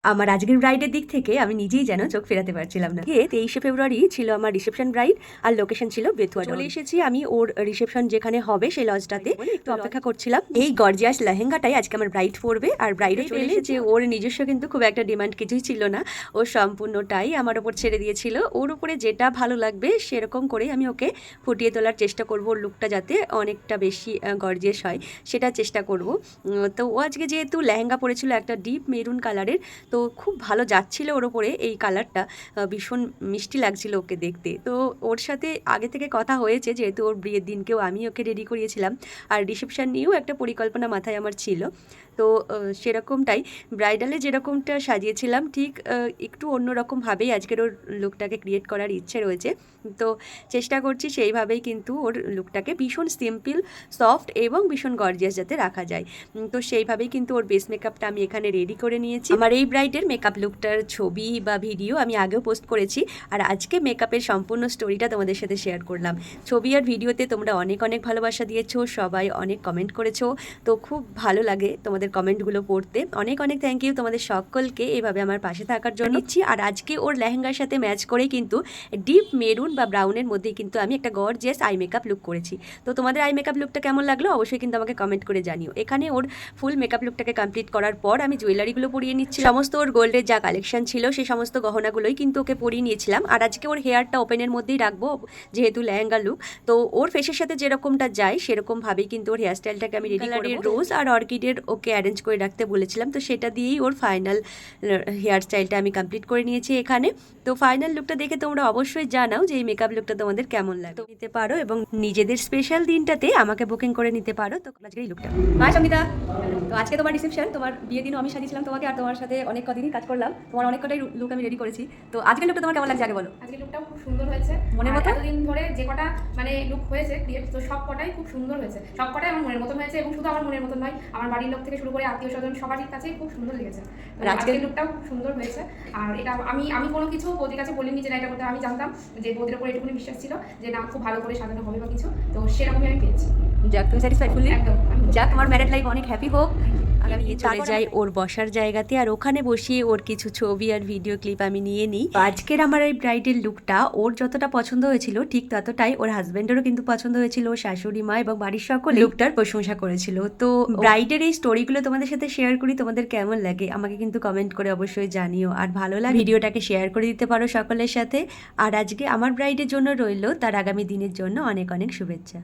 আমার আজকের ব্রাইডের দিক থেকে আমি নিজেই যেন চোখ ফেরাতে পারছিলাম না। 23শে ফেব্রুয়ারি ছিল আমার রিসেপশন ব্রাইড, আর লোকেশন ছিল বেথুয়া। চলে এসেছি আমি ওর রিসেপশন যেখানে হবে সেই লজটাতে, একটু অপেক্ষা করছিলাম। এই গর্জিয়াস লেহেঙ্গাটাই আজকে আমার ব্রাইড পরবে, আর ব্রাইডও চলে এসেছে। ওর নিজস্ব কিন্তু খুব একটা ডিমান্ড কিছুই ছিল না, ও সম্পূর্ণটাই আমার ওপর ছেড়ে দিয়েছিল। ওর উপরে যেটা ভালো লাগবে সেরকম করে আমি ওকে ফুটিয়ে তোলার চেষ্টা করব, ওর লুকটা যাতে অনেকটা বেশি গর্জিয়াস হয় সেটা চেষ্টা করব। তো ও আজকে যেহেতু লেহেঙ্গা পরেছিল একটা ডিপ মেরুন কালারের, তো খুব ভালো যাচ্ছিল ওর ওপরে এই কালারটা, ভীষণ মিষ্টি লাগছিল ওকে দেখতে। তো ওর সাথে আগে থেকে কথা হয়েছে, যেহেতু ওর বিয়ের দিনকেও আমি ওকে রেডি করিয়েছিলাম, আর রিসেপশন নিয়েও একটা পরিকল্পনা মাথায় আমার ছিল। তো সেরকমটাই ব্রাইডালে যেরকমটা সাজিয়েছিলাম ঠিক একটু অন্যরকমভাবেই আজকের ওর লুকটাকে ক্রিয়েট করার ইচ্ছে রয়েছে। তো চেষ্টা করছি সেইভাবেই কিন্তু ওর লুকটাকে ভীষণ সিম্পল, সফট এবং ভীষণ গর্জিয়াস যাতে রাখা যায়। তো সেইভাবেই কিন্তু ওর বেস মেকআপটা আমি এখানে রেডি করে নিয়েছি। আমার এই ব্রাইডের মেকআপ লুকটার ছবি বা ভিডিও আমি আগেও পোস্ট করেছি, আর আজকে মেকআপের সম্পূর্ণ স্টোরিটা তোমাদের সাথে শেয়ার করলাম। ছবি আর ভিডিওতে তোমরা অনেক অনেক ভালোবাসা দিয়েছো, সবাই অনেক কমেন্ট করেছো, তো খুব ভালো লাগে তোমাদের কমেন্টগুলো পড়তে। অনেক অনেক থ্যাংক ইউ তোমাদের সকলকে এভাবে আমার পাশে থাকার জন্য। নিচ্ছি, আর আজকে ওর লেহেঙ্গার সাথে ম্যাচ করে কিন্তু ডিপ মেরুন বা ব্রাউনের মধ্যেই কিন্তু আমি একটা গর্জিয়াস আই মেকআপ লুক করেছি। তো তোমাদের আই মেকআপ লুকটা কেমন লাগলো অবশ্যই কিন্তু আমাকে কমেন্ট করে জানিও। এখানে ওর ফুল মেকআপ লুকটাকে কমপ্লিট করার পর আমি জুয়েলারিগুলো পরিয়ে নিচ্ছি। সমস্ত ওর গোল্ডের যা কালেকশন ছিল সেই সমস্ত গহনাগুলোই কিন্তু ওকে পরিয়ে নিয়েছিলাম। আর আজকে ওর হেয়ারটা ওপেনের মধ্যেই রাখবো, যেহেতু লেহেঙ্গা লুক। তো ওর ফেসের সাথে যেরকমটা যায় সেরকমভাবেই কিন্তু ওর হেয়ারস্টাইলটাকে আমি রেডি করবো। রোজ আর অর্কিডের ওকে অ্যারেঞ্জ করে রাখতে বলেছিলাম, তো সেটা দিয়েই ওর ফাইনাল হেয়ারস্টাইলটা আমি কমপ্লিট করে নিয়েছি এখানে। তো ফাইনাল লুকটা দেখে তোমরা অবশ্যই জানাও যে এই মেকআপ লুকটা তোমাদের কেমন লাগে। নিতে পারো এবং নিজেদের স্পেশাল দিনটাতে আমাকে বুকিং করে নিতে পারো। তো আজকে এই লুকটা। হাই সঙ্গীতা, তো আজকে তোমার রিসেপশন, তোমার বিয়ের দিনও আমি সাজিয়েছিলাম তোমাকে, আর তোমার সাথে অনেক কদিনই কাজ করলাম, তোমার অনেক কটাই লুক আমি রেডি করেছি। তো আজকের লুকটা তোমার কেমন লাগছে আগে বলো। আজকের লুকটাও খুব সুন্দর হয়েছে, মনের মতো এতদিন ধরে যে কটা মানে লুক হয়েছে ক্রিয়েট, তো সব কটাই খুব সুন্দর হয়েছে, সব কটাই আমার মনের মতন হয়েছে। এবং শুধু আমার মনের মতন নয়, আমার বাড়ির লোক থেকে শুরু করে আত্মীয় স্বজন সবারই কাছেই খুব সুন্দর লেগেছে। আজকের লুকটাও খুব সুন্দর হয়েছে। আর এটা আমি কোনো কিছু বৌদির কাছে বলিনি যে না এটা করতে, আমি জানতাম যে বৌদির উপর এটুকুনি বিশ্বাস ছিল যে না খুব ভালো করে সাজানো হবে বা কিছু, তো সেরকমই আমি পেয়েছি। যাক, তুমি স্যাটিসফাইড ফুললি? একদম। যাক, তোমার ম্যারেড লাইফ অনেক হ্যাপি হোক। আমি চলে যাই ওর বসার জায়গাতে, আর ওখানে বসিয়ে ওর কিছু ছবি আর ভিডিও ক্লিপ আমি নিয়ে নিই। আজকের আমার এই ব্রাইডের লুকটা ওর যতটা পছন্দ হয়েছিল ঠিক ততটাই ওর হাজবেন্ডেরও কিন্তু পছন্দ হয়েছিল। ওর শাশুড়ি মা এবং বাড়ির সকলে লুকটার প্রশংসা করেছিল। তো ব্রাইডের এই স্টোরিগুলো তোমাদের সাথে শেয়ার করি, তোমাদের কেমন লাগে আমাকে কিন্তু কমেন্ট করে অবশ্যই জানিও। আর ভালো লাগে ভিডিওটাকে শেয়ার করে দিতে পারো সকলের সাথে। আর আজকে আমার ব্রাইডের জন্য রইল তার আগামী দিনের জন্য অনেক অনেক শুভেচ্ছা।